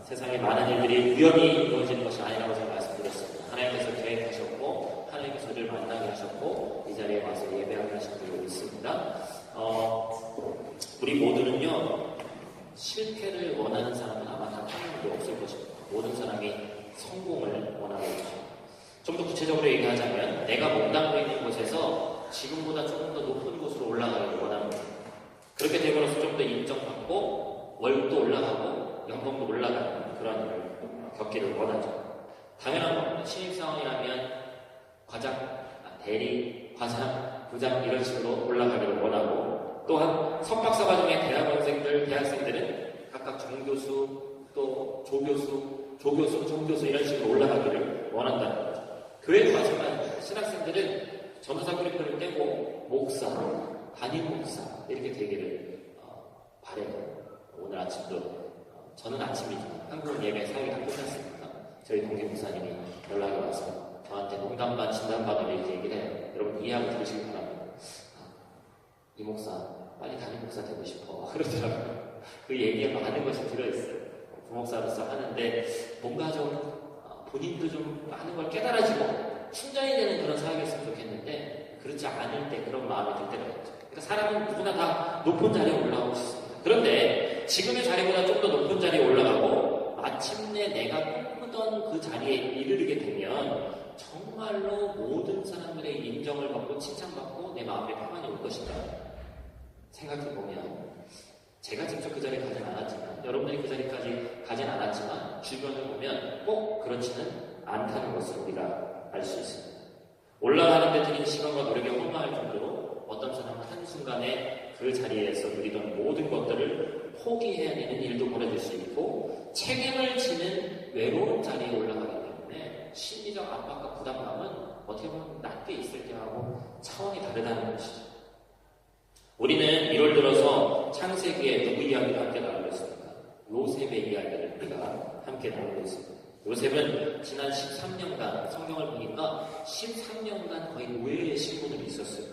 세상에 많은 일들이 우연히 이루어지는 것이 아니라고 제가 말씀드렸습니다. 하나님께서 계획하셨고 하나님께서 저를 만나게 하셨고 이 자리에 와서 예배하게 하신 줄로 믿습니다. 우리 모두는요, 실패를 원하는 사람은 아마 단 한 명도 없을 것입니다. 모든 사람이 성공을 원하고 있죠. 좀 더 구체적으로 얘기하자면 내가 몸담고 있는 곳에서 지금보다 조금 더 높은 곳으로 올라가기를 원합니다. 그렇게 되므로써 좀 더 인정받고 월급도 올라가고 연봉도 올라가는 그런 일을 겪기를 원하죠. 당연한 겁니다. 신입사원이라면 과장, 대리, 과장, 부장 이런 식으로 올라가기를 원하고, 또한 석박사 과정의 대학생들은 각각 정교수, 또 조교수, 정교수 이런 식으로 올라가기를 원한다는 거죠. 교회에 가지만 신학생들은 전도사 그리프를 떼고 목사, 담임 목사 이렇게 되기를 바라요. 오늘 아침도 저는 아침이지만 한국은 예배 사역이 다 끝났습니다. 저희 동기 목사님이 연락이 와서 저한테 농담 반 진담 반으로 이렇게 얘기를 해요. 여러분 이해하고 들으시기 바랍니다. 이 목사 빨리 담임 목사 되고 싶어 그러더라고요. 그 얘기에 많은 것이 들어있어요. 부목사로서 하는데 뭔가 좀 본인도 좀 많은 걸 깨달아지고 충전이 되는 그런 사역이었으면 좋겠는데 그렇지 않을 때 그런 마음이 들 때가 있죠. 그러니까 사람은 누구나 다 높은 자리에 올라가고 싶습니다. 그런데 지금의 자리보다 좀 더 높은 자리에 올라가고 마침내 내가 꿈꾸던 그 자리에 이르게 되면 정말로 모든 사람들의 인정을 받고 칭찬받고 내 마음에 평안이 올 것인가 생각해보면 제가 직접 그 자리에 가진 않았지만 여러분들이 그 자리까지 가진 않았지만 주변을 보면 꼭 그렇지는 않다는 것을 우리가 알 수 있습니다. 올라가는 데 들인 시간과 노력에 허무할 정도로 어떤 사람은 한순간에 그 자리에서 누리던 모든 것들을 포기해야 되는 일도 벌어질 수 있고 책임을 지는 외로운 자리에 올라가기 때문에 심리적 압박과 부담감은 어떻게 보면 낮게 있을 때하고 차원이 다르다는 것이죠. 우리는 1월 들어서 창세기에 누구 이야기를 함께 나누고 있습니까? 요셉의 이야기를 우리가 함께 나누고 있습니다. 요셉은 지난 13년간 성경을 보니까 13년간 거의 노예의 신분을 있었어요.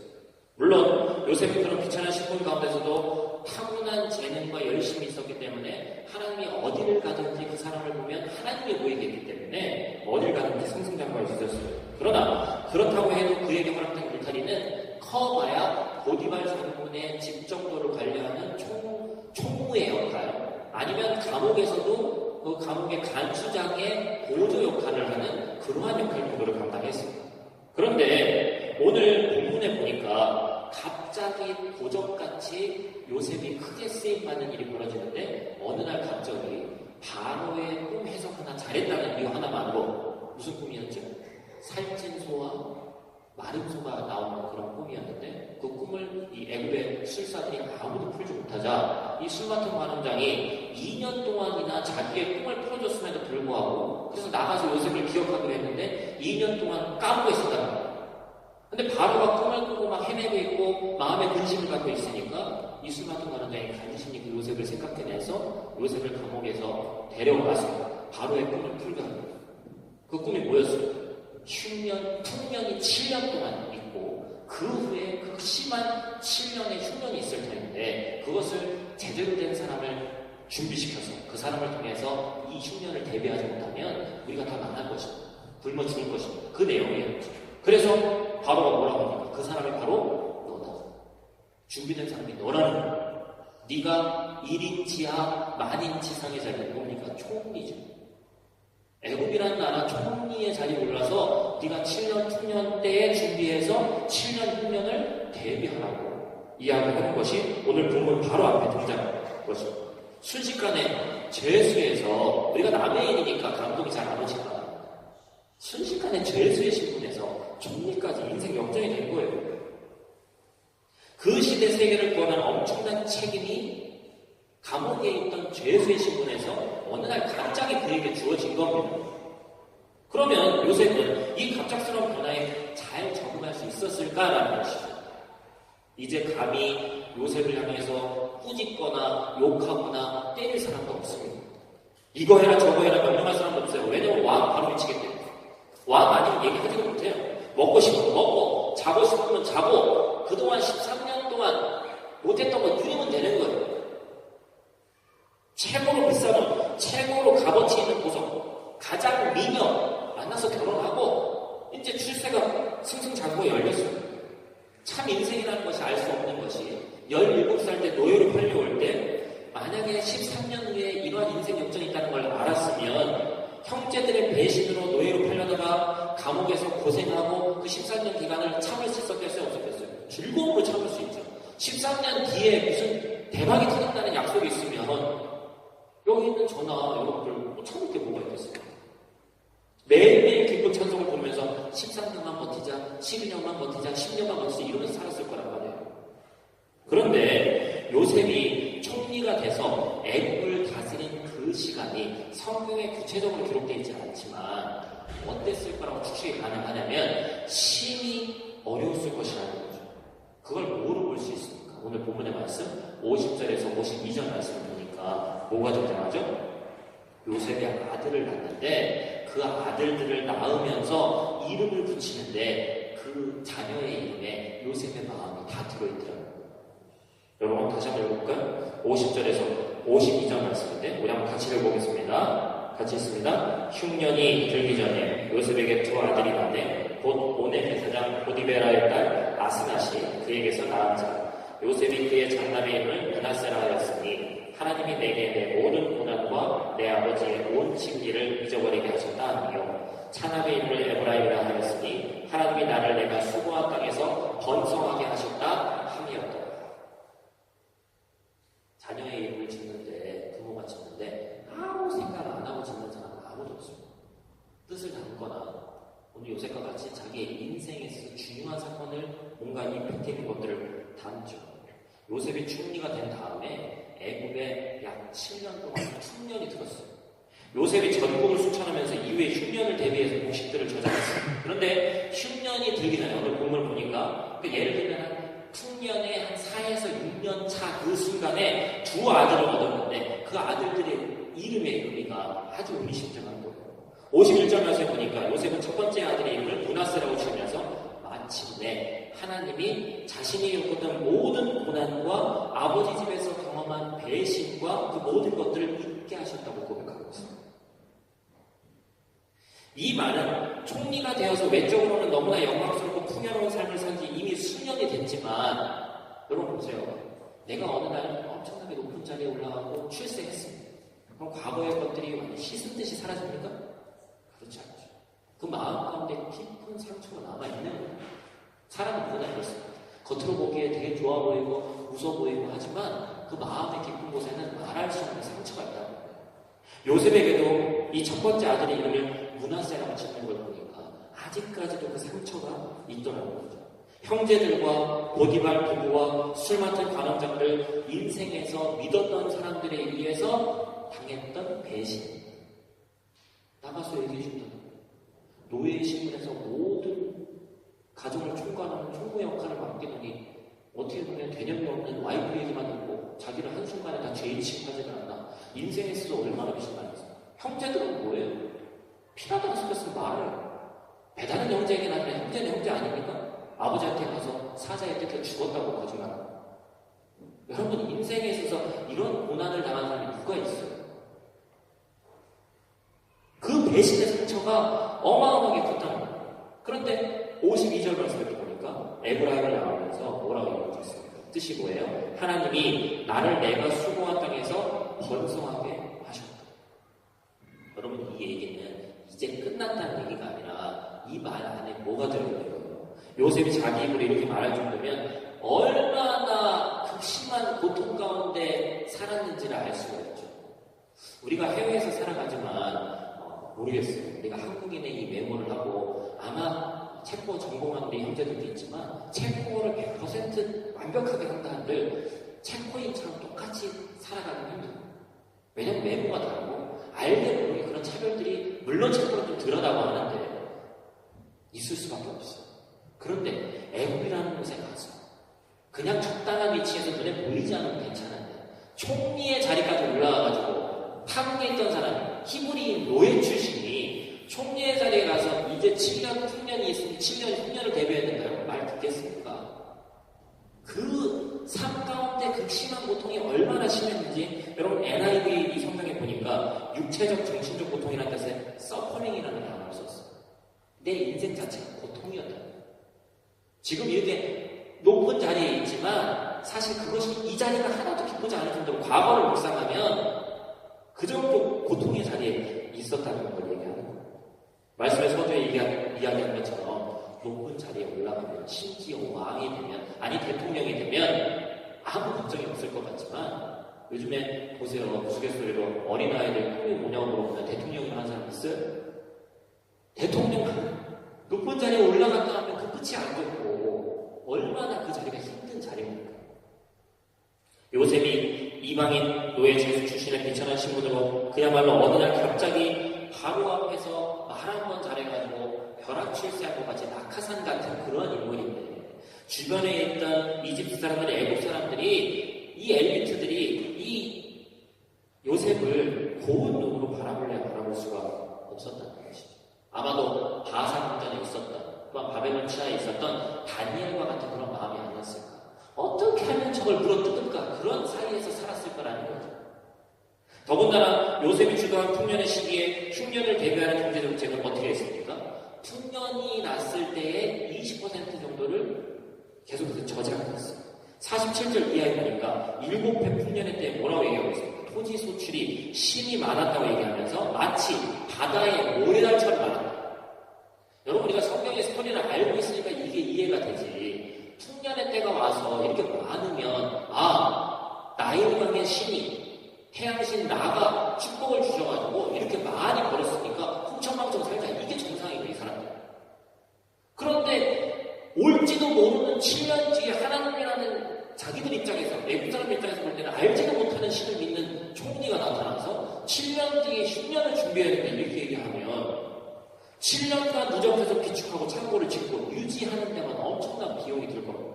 물론 요셉이 그런 귀찮은 신분 가운데서도 타고난 재능과 열심이 있었기 때문에 하나님이 어디를 가든지 그 사람을 보면 하나님이 보이게 했기 때문에 어딜 가든지 승승장구할 수 있었어요. 그러나 그렇다고 해도 그에게 허락된 울타리는 커봐야 보디발 장군의 집 정도를 관리하는 총무의 역할, 아니면 감옥에서도 그 감옥의 간수장의 보조 역할을 하는 그러한 역할 정도를 감당했습니다. 그런데 오늘 본문에 보니까 갑자기 도적같이 요셉이 크게 쓰임받는 일이 벌어지는데 어느 날 갑자기 바로의 꿈 해석 하나 잘했다는 이유 하나만으로 무슨 꿈이었죠? 살찐 소와 마른 소가 나오는 그런 꿈이었는데 그 꿈을 이 애굽의 술사들이 아무도 풀지 못하자 이 술 같은 관원장이 2년 동안이나 자기의 꿈을 풀어줬음에도 불구하고 그래서 나가서 요셉을 기억하기로 했는데 2년 동안 까먹고 있었다는 거예요. 근데 바로가 꿈을 꾸고 막 헤매고 있고 마음에 근심을 갖고 있으니까 이 술 같은 관원장이 간신히 그 요셉을 생각해내서 요셉을 감옥에서 데려와서 바로의 꿈을 풀게 합니다. 그 꿈이 뭐였어요? 풍년이 7년 동안 있고 그 후에 극심한 7년의 흉년이 있을 텐데 그것을 제대로 된 사람을 준비시켜서 그 사람을 통해서 이 흉년을 대비하지 못하면 우리가 다 망할 것입니다. 굶어 죽을 것입니다. 그 내용이었죠. 그래서 바로가 뭐라고 합니까? 그 사람이 바로 너다. 준비된 사람이 너라는 거야. 네가 1인치야 만인치상의 자리는 뭡니까? 총리죠. 애굽이라는 나라 총리의 자리에 올라서 네가 7년 흉년 때에 준비해서 7년 흉년을 대비하라고 이야기하는 것이 오늘 본문 바로 앞에 등장하는 것입니다. 순식간에 죄수에서 우리가 남의 일이니까 감동이 잘 안 오지만 순식간에 죄수의 신분에서 총리까지 인생 역전이 된 거예요. 그 시대 세계를 구하는 엄청난 책임이 감옥에 있던 죄수의 신분에서 어느 날 갑자기 그에게 주어진 겁니다. 그러면 요셉은 이 갑작스러운 변화에 잘 적응할 수 있었을까라는 것이죠. 이제 감히 요셉을 향해서 꾸짖거나 욕하거나 때릴 사람도 없습니다. 이거 해라 저거 해라 명령할 사람도 없어요. 왜냐면 왕 바로 미치기 때문에. 왕 아니면 얘기하지도 못해요. 먹고 싶으면 먹고 자고 싶으면 자고 그동안 13년 동안 못했던 거 누리면 되는 거예요. 최고로 비싸면 최고로 값어치 있는 보석, 가장 미녀 만나서 결혼하고 이제 출세가 승승장구에 열렸어요. 참 인생이라는 것이 알 수 없는 것이 17살 때 노예로 팔려올 때 만약에 13년 후에 이러한 인생 역전이 있다는 걸 알았으면 형제들의 배신으로 노예로 팔려다가 감옥에서 고생하고 그 13년 기간을 참을 수 있었겠어요? 없었겠어요? 즐거움으로 참을 수 있죠. 13년 뒤에 무슨 대박이 터진다는 약속이 있으면 여기 있는 저나 여러분들 뭐 참을 게 뭐가 있겠어요? 매일매일 기쁜 찬송을 부르면서 13년만 버티자, 12년만 버티자, 10년만 버티자 이러면서 살았을 거란 말이에요. 그런데 요셉이 총리가 돼서 애국을 다스린 그 시간이 성경에 구체적으로 기록되어 있지 않지만 어땠을 거라고 추측이 가능하냐면 심히 어려웠을 것이라는 거죠. 그걸 뭐로 볼 수 있습니까? 오늘 본문의 말씀 50절에서 52절 말씀을 보니까 뭐가 등장하죠? 요셉이 아들을 낳는데 그 아들들을 낳으면서 이름을 붙이는데 그 자녀의 이름에 요셉의 마음이 다 들어있더라고요. 여러분 다시 한번 읽어볼까요? 50절에서 52절 말씀인데 우리 한번 같이 읽어보겠습니다. 같이 있습니다. 흉년이 들기 전에 요셉에게 두 아들이 나네 곧 오네 대사장 보디베라의 딸 아스낫이 그에게서 낳은 자 요셉이 그의 장남의 이름을 므낫세라 하였으니 하나님이 내게 내 모든 고난과 내 아버지의 온 진리를 잊어버리게 하셨다 하며 차남의 이름을 에브라임이라 하였으니 하나님이 나를 내가 수고한 땅에서 번성하게 하셨다 함이었다. 자녀의 이름을 짓는데 부모가 짓는데 아무 생각 안 하고 짓는 사람은 아무도 없습니다. 뜻을 담거나 오늘 요셉과 같이 자기의 인생에서 중요한 사건을 뭔가 임팩트 있는 것들을 담죠. 요셉이 총리가 된 다음에 애국에 약 7년 동안 흉년이 들었어요. 요셉이 전국을 순찰하면서 이후에 흉년을 대비해서 곡식들을 저장했어요. 그런데 흉년이 들기 전에 오늘 본문을 보니까 예를 들면 한 풍년의 한 4에서 6년 차 그 순간에 두 아들을 얻었는데 그 아들들의 이름의 의미가 아주 의미심장한 거예요. 51절 말씀에 보니까 요셉은 첫 번째 아들의 이름을 므낫세라고 지으면서 마침내 하나님이 자신이 겪었던 모든 고난과 아버지 집에서 경험한 배신과 그 모든 것들을 잊게 하셨다고 고백하고 있습니다. 이 말은 총리가 되어서 외적으로는 너무나 영광스럽고 풍요로운 삶을 산 지 이미 수년이 됐지만 여러분 보세요. 내가 어느 날 엄청나게 높은 자리에 올라가고 출세했습니다. 그럼 과거의 것들이 완전 씻은 듯이 사라집니까? 그렇지 않죠. 그 마음 가운데 깊은 상처가 남아있는 거예요. 사람은 누구나 이렇습니다. 겉으로 보기에 되게 좋아 보이고 웃어 보이고 하지만 그 마음의 깊은 곳에는 말할 수 없는 상처가 있다는 거예요. 요셉에게도 이 첫 번째 아들의 이름을 므낫세라고 짓는 걸 보니까 아직까지도 그 상처가 있더라는 거죠. 형제들과 보디발 부부와 술 맡은 관원장들 인생에서 믿었던 사람들에 의해서 당했던 배신 나가서 얘기해 준다는 거예요. 노예의 신분에서 모든 가정을 총괄하는 총무 역할을 맡기더니 어떻게 보면 개념이 없는 와이프 얘기만 듣고 자기를 한순간에 다 죄인 취급하지는 않나. 인생에서도 얼마나 배신당했어요. 형제들은 뭐예요? 피라도 안 섞였으면 말을 배다른 형제에게는 아니라 형제는 형제 아닙니까? 아버지한테 가서 사자의 뜻에 죽었다고 거짓말하고. 여러분 인생에 있어서 이런 고난을 당한 사람이 누가 있어요? 그 배신의 상처가 어마어마하게 컸다는 거예요. 그런데 52절 말씀을 보니까 에브라임을 나오면서 뭐라고 얘기하고 있습니까? 뜻이 뭐예요? 하나님이 나를 내가 수고한 땅에서 번성하게 하셨다. 여러분 이 얘기는 이제 끝났다는 얘기가 아니라 이 말 안에 뭐가 들어있는 거예요? 요셉이 자기 입으로 이렇게 말할 정도면 얼마나 극심한 고통 가운데 살았는지를 알 수가 있죠. 우리가 해외에서 살아가지만 모르겠어요. 내가 한국인의 이 메모를 하고 아마 체코 전공하는 우리 형제들도 있지만 체코를 100% 완벽하게 한다 한들 체코인처럼 똑같이 살아가는 힘들어요. 왜냐면 메모가 다르고 알게 모르게 그런 차별들이 물론 체코는 좀 덜하다고 하는데 있을 수밖에 없어요. 그런데 애국이라는 곳에 가서 그냥 적당한 위치에서 눈에 보이지 않으면 괜찮은데 총리의 자리까지 올라와가지고 타국에 있던 사람 히브리 노예 출신이 총리의 자리에 가서 이제 7년, 흉년이 있으니 7년, 흉년을 대비해야 된다고 말 듣겠습니까? 그 삶 가운데 극심한 고통이 얼마나 심했는지 여러분 NIV 이 성경에 보니까 육체적, 정신적 고통이라는 뜻에 서퍼링이라는 단어를 썼어요. 내 인생 자체가 고통이었다. 지금 이렇게 높은 자리에 있지만 사실 그것이 이 자리가 하나도 기쁘지 않을 정도로 과거를 묵상하면 그 정도 고통의 자리에 있었다는 걸 얘기하는 거예요. 말씀의 서두에 이야기한 것처럼 높은 자리에 올라가면 심지어 왕이 되면 아니 대통령이 되면 아무 걱정이 없을 것 같지만 요즘에 보세요. 우스갯소리로 어린아이들 꿈이 뭐냐고 물어보면 대통령이라는 하는 사람 있어요? 대통령 높은 자리에 올라갔다 하면 그 끝이 안 좋고 얼마나 그 자리가 힘든 자리입니까? 요셉이 이방인 노예 제수 출신의 비천한 신분으로 그야말로 어느 날 갑자기 바로 앞에서 말 한 번 잘해가지고 벼락칠세한 것 같이 낙하산 같은 그런 인물인데 주변에 있던 이집트 사람들, 애국 사람들이 이 엘리트들이 이 요셉을 고운 눈으로 바라볼 수가 없었다는 것이죠. 아마도 바사 궁전에 있었던 또한 바벨론 치하에 있었던 다니엘과 같은 그런 마음이 아니었을까. 어떻게 하면 저걸 물어뜯을까 그런 사이에서 살았을 거라는 거죠. 더군다나 요셉이 주도한 풍년의 시기에 흉년을 대비하는 경제정책은 어떻게 했습니까? 풍년이 났을 때의 20% 정도를 계속해서 저장했어요. 47절 이하에 보니까 7회 풍년의 때에 뭐라고 얘기하고 있습니까? 토지 소출이 심히 많았다고 얘기하면서 마치 바다의 모래알처럼 많았다. 여러분 우리가 성경의 스토리를 알고 있으니까 이게 이해가 되지. 풍년의 때가 와서 이렇게 많으면 나일강의 신이 태양신 나가 축복을 주셔가지고 이렇게 많이 벌었으니까 흥청망청 살자. 이게 정상이고 이 사람들. 그런데 올지도 모르는 7년 뒤에 하나님이라는 자기들 입장에서 외국 사람 입장에서 볼 때는 알지도 못하는 신을 믿는 총리가 나타나서 7년 뒤에 10년을 준비해야 된다 이렇게 얘기하면 7년간 누적해서 비축하고 창고를 짓고 유지하는 데만 엄청난 비용이 들 겁니다.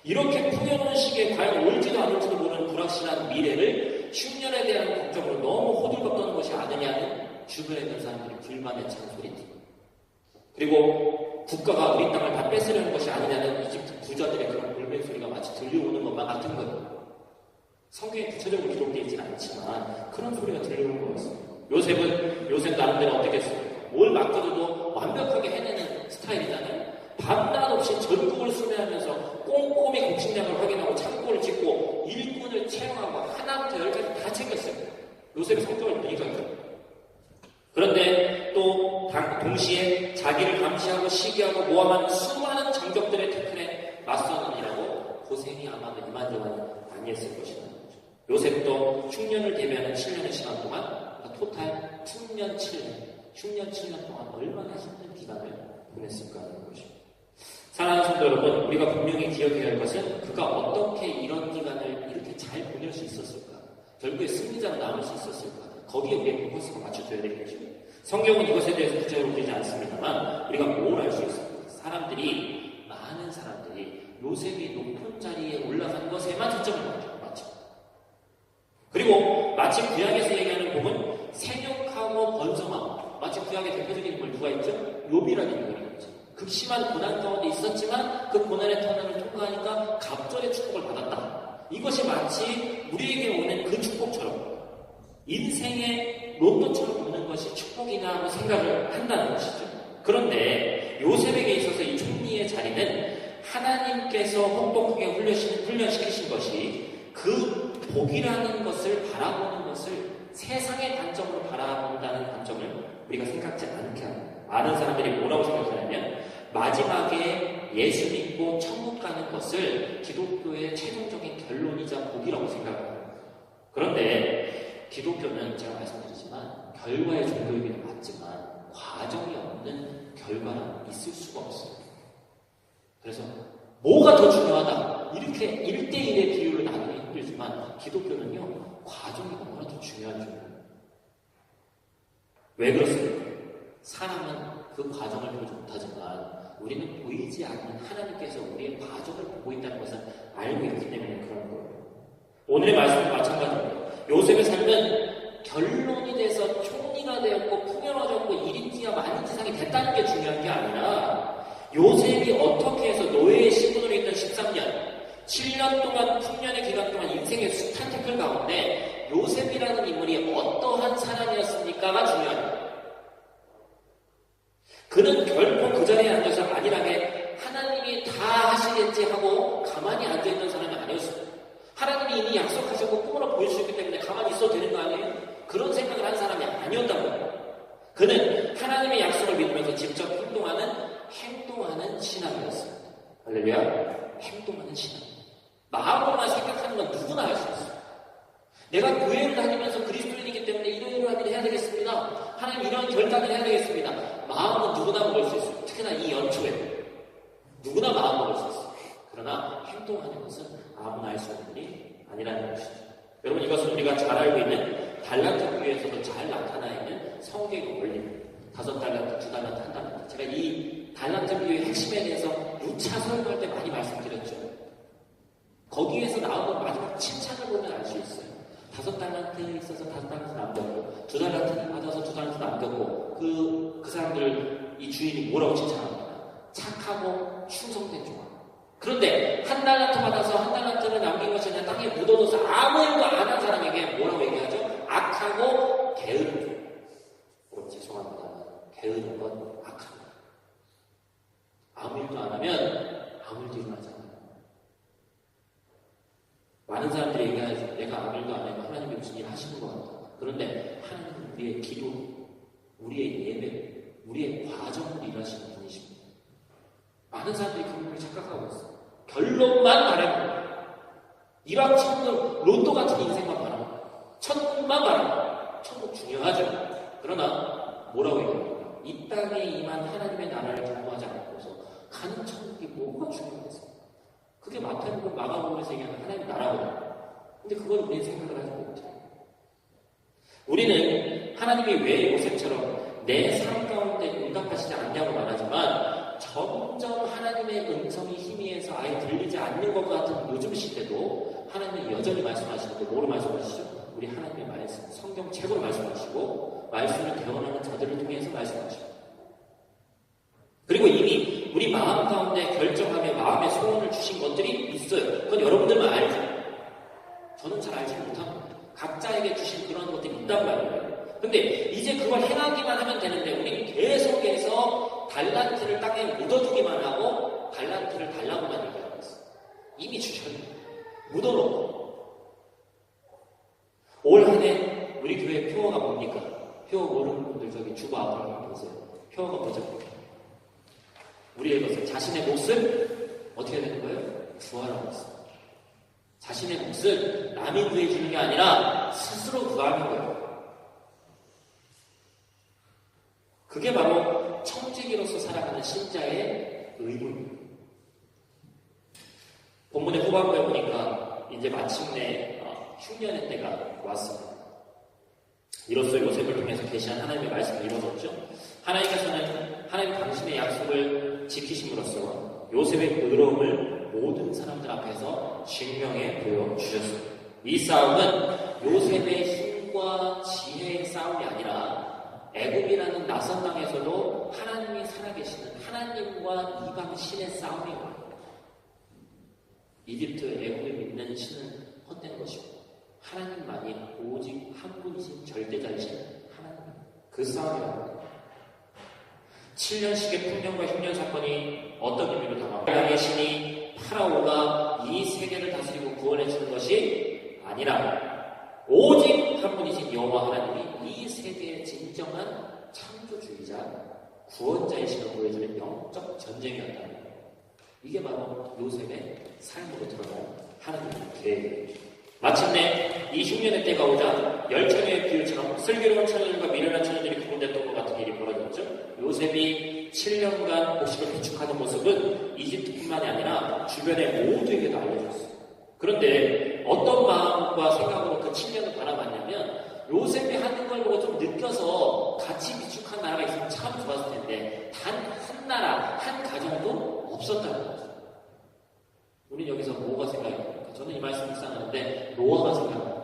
이렇게 풍요로운 시기에 과연 올지도 안 올지도 모르는 불확실한 미래를 흉년에 대한 걱정으로 너무 호들갑 떠는 것이 아니냐는 주변에 있는 사람들이 불만의 찬소리입니다. 그리고 국가가 우리 땅을 다 뺏으려는 것이 아니냐는 이집트 부자들의 그런 울음소리가 마치 들려오는 것만 같은 거예요. 성경에 구체적으로 기록되어 있지는 않지만 그런 소리가 들려오는 거였습니다. 요셉 나름대로 어떻게 했어요? 뭘 맡겨도 완벽하게 해내는 스타일이잖아요. 밤낮 없이 전국을 순회하면서 꼼꼼히 공식량을 확인하고 창고를 짓고 일꾼을 채용하고 하나부터 열까지 다 챙겼어요. 요셉의 성격을 보니까 그런데 또 동시에 자기를 감시하고 시기하고 모함하는 수많은 정적들의 태클에 맞서느니라고 고생이 아마도 이만저만 아니었을 것이라는 거죠. 요셉도 흉년을 대비하는 7년의 시간 동안 토탈 풍년 7년, 흉년 7년 동안 얼마나 힘든 기간을 보냈을까 하는 것입니다. 사랑하는 성도 여러분, 우리가 분명히 기억해야 할 것은 그가 어떻게 이런 기간을 이렇게 잘 보낼 수 있었을까? 결국에 승리자로 남을 수 있었을까? 거기에 우리의 포커스가 맞춰져야 되겠죠. 성경은 이것에 대해서 구체적으로 그러지 않습니다만 우리가 뭘 알 수 있습니까? 많은 사람들이 요셉이 높은 자리에 올라간 것에만 초점을 맞춰. 그리고 마치 구약에서 얘기하는 복은 생육하고 번성하고 마치 구약의 대표적인 인물 누가 있죠? 욥이라는 인물이 있죠. 극심한 고난 가운데 있었지만 그 고난의 터널을 통과하니까 갑절의 축복을 받았다. 이것이 마치 우리에게 오는 그 축복처럼 인생의 로또처럼 오는 것이 축복이나 하고 생각을 한다는 것이죠. 그런데 요셉에게 있어서 이 총리의 자리는 하나님께서 혹독하게 훈련시키신 것이 그 복이라는 것을 바라보는 것을 세상의 관점으로 바라본다는 관점을 우리가 생각지 않게 합니다. 많은 사람들이 뭐라고 생각하냐면 마지막에 예수 믿고 천국 가는 것을 기독교의 최종적인 결론이자 복이라고 생각합니다. 그런데 기독교는 제가 말씀드리지만 결과의 종교이기는 맞지만 과정이 없는 결과는 있을 수가 없습니다. 그래서 뭐가 더 중요하다 이렇게 1대1의 비율을 나누기 힘들지만 기독교는요 과정이 너무나 더 중요한 종교예요. 왜 그렇습니까? 사람은 그 과정을 보지 못하지만 우리는 보이지 않는 하나님께서 우리의 과정을 보고 있다는 것을 알고 있기 때문에 그런 거예요. 오늘의 말씀은 마찬가지입니다. 요셉의 삶은 결론이 돼서 총리가 되었고 풍요로워졌고 1인지와 만인지상이 됐다는 게 중요한 게 아니라 요셉이 어떻게 해서 노예의 신분으로 있던 13년 7년 동안 풍년의 기간 동안 인생의 숱한 태클 가운데 요셉이라는 인물이 어떠한 사람이었을 것인가가 중요합니다. 그는 결코 그 자리에 앉아서 안일하게 하나님이 다 하시겠지 하고 가만히 앉아있는 사람이 아니었어요. 하나님이 이미 약속하셨고 꿈으로 보일 수 있기 때문에 가만히 있어도 되는 거 아니에요? 그런 생각을 한 사람이 아니었단 말이에요. 그는 하나님의 약속을 믿으면서 직접 행동하는 신앙이었어요. 할렐루야. 행동하는 신앙. 마음으로만 생각하는 건 누구나 할 수 있어요. 내가 교회를 다니면서 그리스도인이기 때문에 이러이러한 일을 해야 되겠습니다. 하나님 이런 결단을 해야 되겠습니다. 마음은 누구나 먹을 수 있어요. 특히나 이 연초에 누구나 마음 먹을 수 있어요. 그러나 행동하는 것은 아무나 할 수 없는 일이 아니라는 것이죠. 여러분, 이것은 우리가 잘 알고 있는 달란트 비유에서도 잘 나타나 있는 성경의 원리입니다. 5달란트, 2달란트, 1달란트. 제가 이 달란트 비유의 핵심에 대해서 6차 설교할 때 많이 말씀드렸죠. 거기에서 나오는 마지막 칭찬을 보면 알 수 있어요. 5달란트 있어서 5달란트 남겼고, 2달란트 받아서 2달란트 남겼고, 그 사람들, 이 주인이 뭐라고 칭찬합니까? 착하고 충성된 종아. 그런데 1달란트 받아서 1달란트를 남긴 것이 아니라 땅에 묻어둬서 아무 일도 안 한 사람에게 뭐라고 얘기하죠? 악하고 게으른 종. 죄송합니다. 게으른 건 악합니다. 아무 일도 안 하면 아무 일도 일어나잖아요. 많은 사람들이 얘기하죠. 내가 아무 일도 안 하면 하나님이 무슨 일 하시는 것 같다. 그런데 하나님은 우리의 기도, 우리의 예배, 우리의 과정을 일하시는 분이십니다. 많은 사람들이 그 부분을 착각하고 있어요. 결론만 바랍니다. 일확천금 로또 같은 인생만 바랍니다. 천국만 바랍니다. 천국 중요하죠. 그러나 뭐라고 얘기합니까? 이 땅에 임한 하나님의 나라를 경험하지 않고서 가는 천국이 뭐가 중요하겠습니까? 그게 마태복음 마가복음에서 얘기하는 하나님의 나라거든요. 근데 그걸 우리는 생각을 하지 못해요. 우리는 하나님이 왜 요셉처럼 내 삶 가운데 응답하시지 않냐고 말하지만 점점 하나님의 음성이 희미해서 아예 들리지 않는 것 같은 요즘 시대도 하나님은 여전히 말씀하시는데 뭐로 말씀하시죠? 우리 하나님의 말씀, 성경 책으로 말씀하시고 말씀을 대언하는 자들을 통해서 말씀하시고 그리고 이미 우리 마음 가운데 결정하며 마음의 소원을 주신 것들이 있어요. 그건 여러분들만 알죠. 저는 잘 알지 못합니다. 각자에게 주신 그런 것들이 있단 말이에요. 근데 이제 그걸 행하기만 하면 되는데 우리는 계속해서 달란트를 땅에 묻어두기만 하고 달란트를 달라고만 얘기하고 있어요. 이미 주셨는데 묻어놓고 올 한 해 우리 교회 표어가 뭡니까? 표어 모르는 분들 저기 주보 앞으로 한번 보세요. 표어가 뭐죠? 우리의 것을 자신의 몫을 어떻게 되는 거예요? 구하라고 했어요. 자신의 몫을 남이 구해주는 게 아니라 스스로 구하는 거예요. 그게 바로 청지기로서 살아가는 신자의 의무입니다. 본문의 후반부에 보니까 이제 마침내 흉년의 때가 왔습니다. 이로써 요셉을 통해서 계시한 하나님의 말씀이 이루어졌죠. 하나님께서는 하나님 당신의 약속을 지키심으로써 요셉의 의로움을 모든 사람들 앞에서 증명해 보여주셨습니다. 이 싸움은 요셉의 힘과 지혜의 싸움이 아니라 애굽이라는 낯선 땅에서도 하나님이 살아계시는 하나님과 이방 신의 싸움이에요. 이집트 애굽을 믿는 신은 헛된 것이고 하나님만이 오직 한 분이신 절대자이신 하나님, 그 싸움이랍니다. 7년씩의 풍년과 흉년 사건이 어떤 의미로 당하고 땅의 신이 파라오가 이 세계를 다스리고 구원해 주는 것이 아니라 오직 한 분이신 여호와 하나님이 이 세계의 진정한 창조주의자, 구원자이심을 보여주는 영적 전쟁이었다. 이게 바로 요셉의 삶으로 드러난 하나님의 계획입니다. 마침내 이 흉년의 때가 오자 열처녀의 비유처럼 슬기로운 처녀들과 미련한 처녀들이 구분됐던 것 같은 일이 벌어졌죠. 요셉이 7년간 곡식을 비축하는 모습은 이집트뿐만이 아니라 주변의 모두에게도 알려졌어요. 그런데 어떤 마음과 생각으로 그 7년을 바라봤냐면 요셉이 하는 걸 보고 좀 느껴서 같이 비축한 나라가 있으면 참 좋았을 텐데 단 한 나라, 한 가정도 없었다는 거죠. 우리는 여기서 뭐가 생각이 납니까? 저는 이 말씀 묵상하는데 노아가 생각납니다.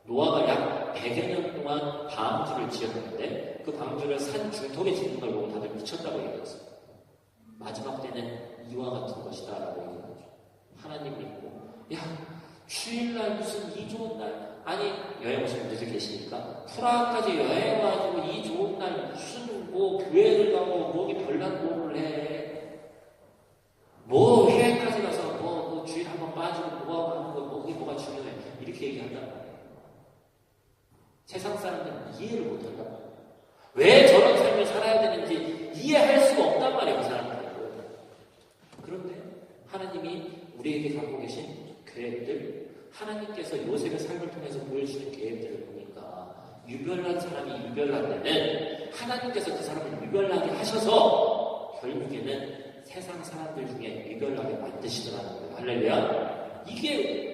노아가 약 100여 년 동안 방주를 지었는데 그 방주를 산 중턱에 짓는 걸 보고 다들 미쳤다고 얘기했어요. 마지막 때는 이와 같은 것이다 라고 얘기하죠. 하나님 믿고 야 주일날 무슨 이 좋은 날 아니, 여행 오신 분들도 계시니까 프라하까지 여행 와가지고 이 좋은 날 무슨 뭐 교회를 가고 뭐기 별난 공부를 해. 뭐 해외까지 가서 뭐 주일 한번 빠지고 뭐하고 하는 거 뭐 그게 뭐가 중요해. 이렇게 얘기한단 말이에요. 세상 사람들은 이해를 못한단 말이에요. 왜 저런 삶을 살아야 되는지 이해할 수가 없단 말이에요, 그 사람들은. 그런데 하나님이 우리에게 갖고 계신 계획들, 하나님께서 요셉의 삶을 통해서 보여주시는 계획들을 보니까 유별난 사람이 유별날 때는 하나님께서 그 사람을 유별나게 하셔서 결국에는 세상 사람들 중에 유별나게 만드시더라는 거예요. 할렐루야. 이게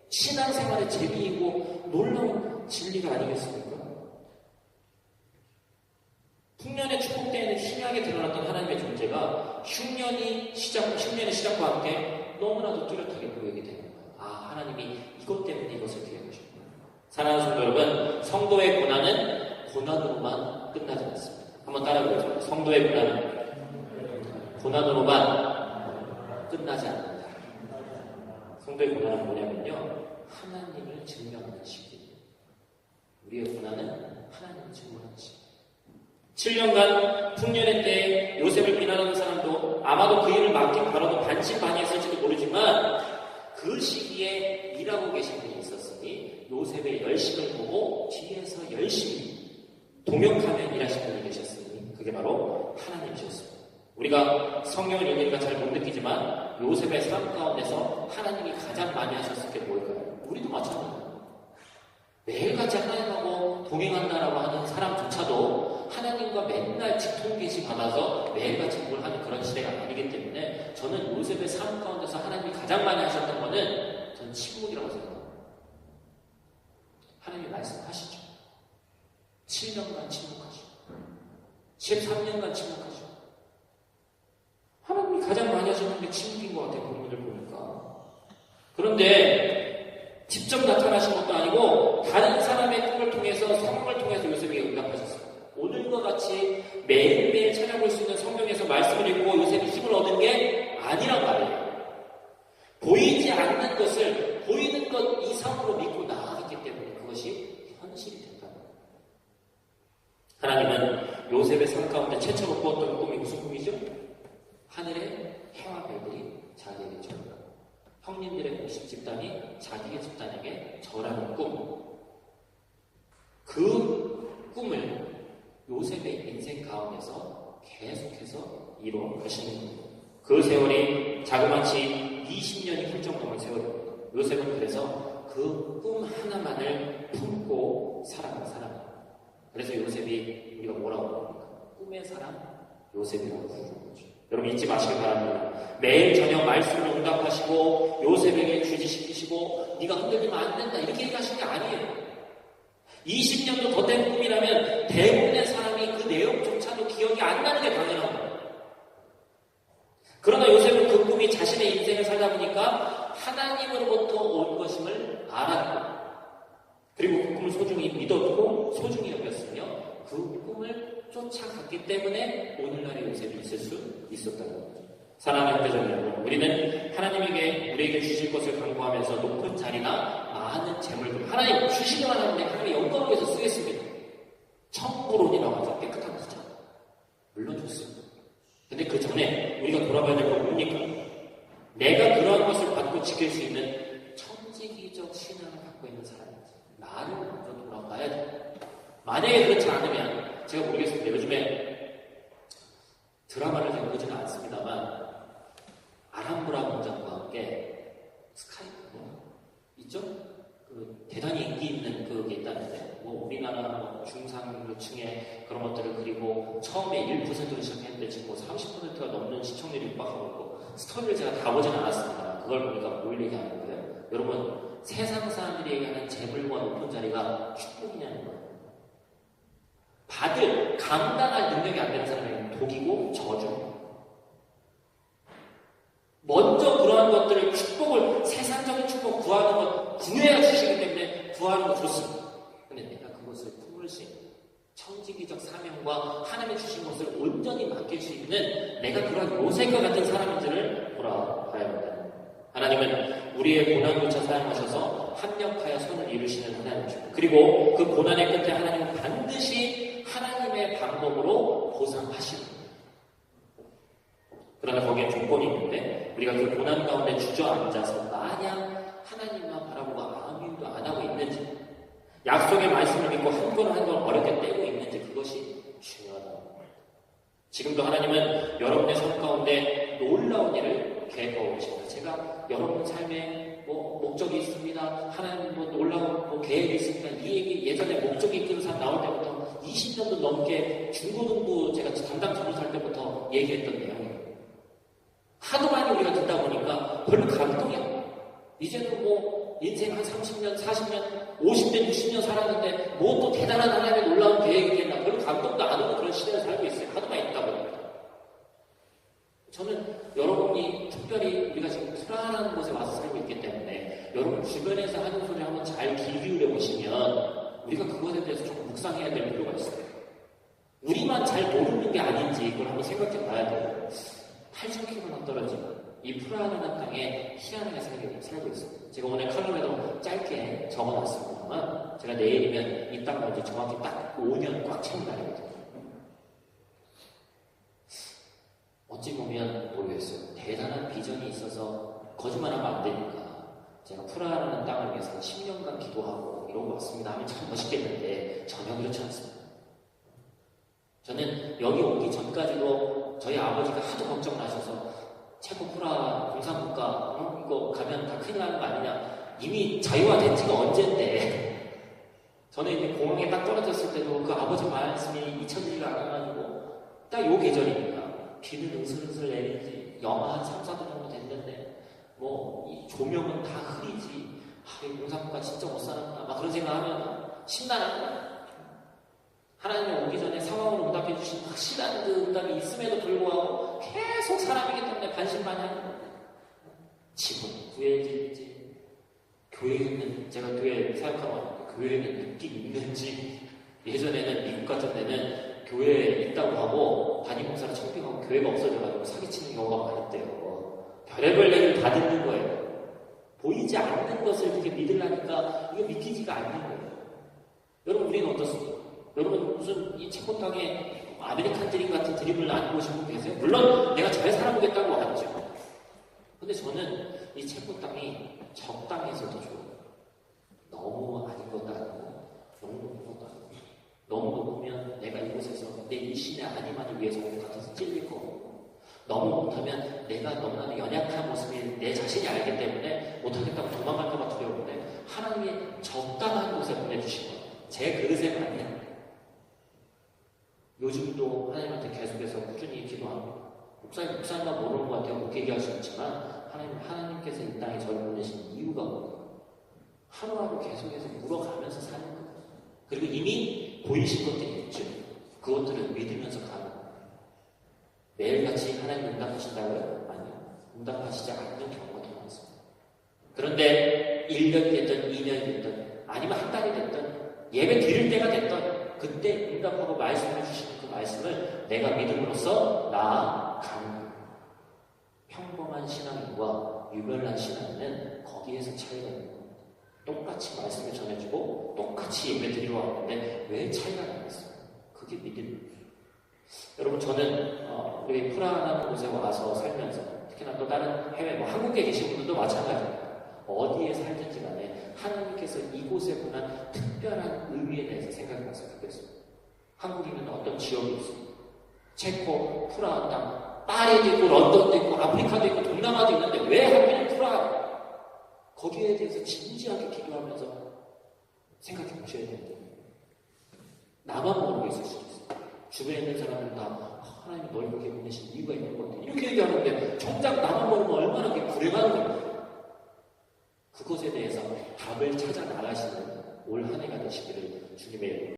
신앙생활의 재미이고 놀라운 진리가 아니겠습니까? 풍년의 축복 때에는 희미하게 드러났던 하나님의 존재가 흉년의 시작과 함께 너무나도 뚜렷하게 보이게 되는 거예요. 아, 하나님이 이것 때문에 이것을 계획하셨구나. 사랑하는 성도 여러분, 성도의 고난은 고난으로만 끝나지 않습니다. 한번 따라 부르죠. 성도의 고난은 고난으로만 끝나지 않는다. 성도의 고난은 뭐냐면요, 하나님을 증명하는 시기예요. 우리의 고난은 하나님을 증명하는 시기. 7년간 풍년의 때에 요셉을 비난하는 사람도 아마도 그 일을 막기 바라도 반신반의했을지도 모르지만 그 시기에 일하고 계신 분이 있었으니 요셉의 열심을 보고 뒤에서 열심히 동역하며 일하신 분이 계셨으니 그게 바로 하나님이셨습니다. 우리가 성경을 읽으니까 잘 못 느끼지만 요셉의 삶 가운데서 하나님이 가장 많이 하셨을 게 뭘까요? 우리도 마찬가지예요. 매일같이 하나님하고 동행한다라고 하는 사람조차도 하나님과 맨날 직통계시 받아서 매일같이 뭘 하는 그런 시대가 아니기 때문에 저는 요셉의 삶 가운데서 하나님이 가장 많이 하셨던 거는 저는 침묵이라고 생각합니다. 하나님이 말씀하시죠. 7년간 침묵하시고 13년간 침묵하시고 하나님이 가장 많이 하셨던 게 침묵인 것 같아요. 본문을 보니까. 그런데 직접 나타나신 것도 아니고 다른 사람의 꿈을 통해서 성경을 통해서 요셉에게 응답하셨어요. 오늘과 같이 매일매일 찾아볼 수 있는 성경에서 말씀을 읽고 요셉이 힘을 얻은 게 아니란 말이에요. 보이지 않는 것을 보이는 것 이상으로 믿고 나아갔기 때문에 그것이 현실이 된다. 하나님은 요셉의 삶 가운데 최초로 꾸었던 꿈이 무슨 꿈이죠? 하늘에 해와 별들이 자기에게 절하라. 형님들의 공식 집단이 자기의 집단에게 절하는 꿈. 그 꿈을 요셉의 인생 가운데서 계속해서 이루어 가시는 겁니다. 그 세월이 자그마치 20년이 훌쩍 넘은 세월입니다. 요셉은 그래서 그 꿈 하나만을 품고 살아간 사람입니다. 그래서 요셉이 우리가 뭐라고 합니까? 꿈의 사람 요셉이라고 부르는 거죠. 여러분 잊지 마시기 바랍니다. 매일 저녁 말씀을 응답하시고 요셉에게 주지시키시고 네가 흔들리면 안 된다 이렇게 얘기하신 게 아니에요. 20년도 더 된 꿈이라면 대부분의 사람이 그 내용조차도 기억이 안 나는 게 당연한 거예요. 그러나 요셉은 그 꿈이 자신의 인생을 살다 보니까 하나님으로부터 온 것임을 알았고 그리고 그 꿈을 소중히 믿었고 소중히 여겼으며 그 꿈을 쫓아갔기 때문에 오늘날의 요셉이 있을 수 있었다는 거죠. 사랑하는 형제자매 여러분, 우리는 하나님에게 우리에게 주실 것을 강구하면서 높은 자리나 많은 재물들 하나님 주시기만 하는데 하나님의 영광을 위해서 쓰겠습니다. 청부론이라고 하죠. 깨끗한 부자. 물론 좋습니다. 근데 그 전에 우리가 돌아봐야 될 건 뭡니까? 내가 그러한 것을 받고 지킬 수 있는 천지기적 신앙을 갖고 있는 사람인지 나를 먼저 돌아봐야 돼. 만약에 그렇지 않으면 제가 모르겠습니다. 요즘에 드라마를 제가 보지는 않습니다만 아람브라 공장과 함께 스카이프 있죠? 그 대단히 인기 있는 그게 있다는데 뭐 우리나라 중상층의 그런 것들을 그리고 처음에 1%로 시작했는데 지금 뭐 30%가 넘는 시청률이 육박하고 있고 스토리를 제가 다 보지는 않았습니다. 그걸 보니까 뭘 얘기하는 거예요? 여러분 세상 사람들이 얘기하는 재물과 높은 자리가 축복이냐는 거예요. 받을 감당할 능력이 안 되는 사람에게는 독이고 저주. 먼저 그러한 것들을 축복을 세상적인 축복 구하는 것 구해야 주시기 때문에 구하는 거 좋습니다. 근데 내가 그것을 품을 수 있는 천지기적 사명과 하나님이 주신 것을 온전히 맡길 수 있는 내가 그런 요셉과 같은 사람인지를 돌아봐야 합니다. 하나님은 우리의 고난조차 사용하셔서 합력하여 선을 이루시는 하나님이십니다. 그리고 그 고난의 끝에 하나님은 반드시 하나님의 방법으로 보상하십니다. 그러나 거기에 조건이 있는데 우리가 그 고난 가운데 주저앉아서 마냥 하나님만 바라보고 아무 일도 안 하고 있는지, 약속의 말씀을 믿고 한 걸 한 걸 어렵게 떼고 있는지, 그것이 중요하다. 지금도 하나님은 여러분의 삶 가운데 놀라운 일을 계획하고 계십니다. 제가 여러분 삶에 목적이 있습니다. 하나님 놀라운 계획이 있습니다. 이 얘기 예전에 목적이 이끄는 사람 나올 때부터 20년도 넘게 중고등부 제가 담당 전도사 할 때부터 얘기했던 내용이에요. 하도 많이 우리가 듣다 보니까 별로 감동이 안 나요. 이제는 인생 한 30년, 40년, 50년, 60년 살았는데 또 대단한 하나님의 놀라운 계획이겠나, 별로 감동도 안 오고 그런 시대를 살고 있어요. 하도 많이 듣다 보니까. 저는 여러분이 특별히 우리가 지금 불안한 곳에 와서 살고 있기 때문에 여러분 주변에서 하는 소리 한번 잘 귀 기울여 보시면 우리가 그것에 대해서 조금 묵상해야 될 필요가 있어요. 우리만 잘 모르는 게 아닌지 그걸 한번 생각해 봐야 돼요. 8,000km나 떨어진 이 프라하라는 땅에 희한하게 살고 있습니다. 제가 오늘 칼럼에도 짧게 적어놨습니다만 제가 내일이면 이 땅을 이제 정확히 딱 5년 꽉 채운 날이거든요. 어찌 보면 모르겠어요. 대단한 비전이 있어서 거짓말하면 안 되니까 제가 프라하라는 땅을 위해서 10년간 기도하고 이런 거 왔습니다 하면 참 멋있겠는데 전혀 그렇지 않습니다. 저는 여기 오기 전까지도 저희 아버지가 하도 걱정나셔서 체코 프라하 공산국가 이거 가면 다 큰일 나는 거 아니냐, 이미 자유화된 지가 언젠데. 저는 이제 공항에 딱 떨어졌을 때도 그 아버지 말씀이 잊혀지지가 않아가지고 딱 요 계절이니까 비는 으슬으슬 내리지, 영하 한 3, 4도 정도 됐는데 이 조명은 다 흐리지, 이 공산국가 진짜 못 살았구나 막 그런 생각하면 신나는 거야. 하나님이 오기 전에 상황으로 응답해 주신 확실한 그 응답이 있음에도 불구하고 계속 사람이기 때문에 반신반의하는 거예요. 집은 구해질지, 교회는, 제가 교회 생각하고 왔는데 교회는 느낌 있는지, 예전에는 미국 같은 데는 교회에 있다고 하고 담임 목사를 청빙하고 교회가 없어져가지고 사기치는 경우가 많았대요. 별의별 얘기를 다 듣는 거예요. 보이지 않는 것을 그렇게 믿으려니까 이게 믿기지가 않는 거예요. 여러분, 우리는 어떻습니까? 여러분 무슨 이 체코 땅에 아메리칸 드림 같은 드림을 나누고 싶은 분 계세요? 물론 내가 잘 살아보겠다고 왔죠. 근데 저는 이 체코 땅이 적당해서도 좋아요. 너무 아닌 것도 아니고 너무 높은 것도 아니고, 너무 높으면 내가 이곳에서 내 일신의 아니만을 위해서 온 것 같아서 찔릴 거고, 너무 못하면 내가 너무나 연약한 모습이 내 자신이 알기 때문에 못하겠다고 도망갈까 봐 두려운데, 하나님이 적당한 곳에 보내주신 거예요. 제 그릇에 맞는. 요즘도 하나님한테 계속해서 꾸준히 기도합니다. 목사님만 모르는 것 같아요. 못 얘기할 수 있지만 하나님께서 이 땅에 저를 보내신 이유가 뭐예요? 하루하루 계속해서 물어가면서 사는 거예요. 그리고 이미 보이신 것들이 있죠. 그것들을 믿으면서 가는 거예요. 매일같이 하나님 응답하신다고요? 아니요. 응답하시지 않는 경우가 더 많습니다. 그런데 1년이 됐든 2년이 됐든 아니면 한 달이 됐든 예배 드릴 때가 됐든 그때 응답하고 말씀해 주시는 그 말씀을 내가 믿음으로써 나아가는 거예요. 평범한 신앙인과 유별난 신앙인은 거기에서 차이가 있는 거예요. 똑같이 말씀을 전해주고 똑같이 예배 드리러 왔는데 왜 차이가 나겠어요? 그게 믿음이에요. 여러분, 저는 우리 프라하라는 곳에 와서 살면서, 특히나 또 다른 해외 한국에 계신 분들도 마찬가지입니다. 어디에 살든지 간에 하나님께서 이곳에 보낸 특별한 의미에 대해서 생각해봤으면 좋겠습니다. 한국이면 어떤 지역이 있습니까? 체코, 프라하 땅, 파리도 있고 런던도 있고 아프리카도 있고 동남아도 있는데 왜 하필 프라하? 거기에 대해서 진지하게 기도하면서 생각해 보셔야 됩니다. 나만 모르고 있을 수도 있어요. 주변에 있는 사람들은 다 하나님이 널 그렇게 보내신 이유가 있는 것 같아, 이렇게 얘기하는데 정작 나만 모르면 얼마나 불행한 거예요. 그것에 대해서 답을 찾아 나가시는 올 한 해가 되시기를 주님의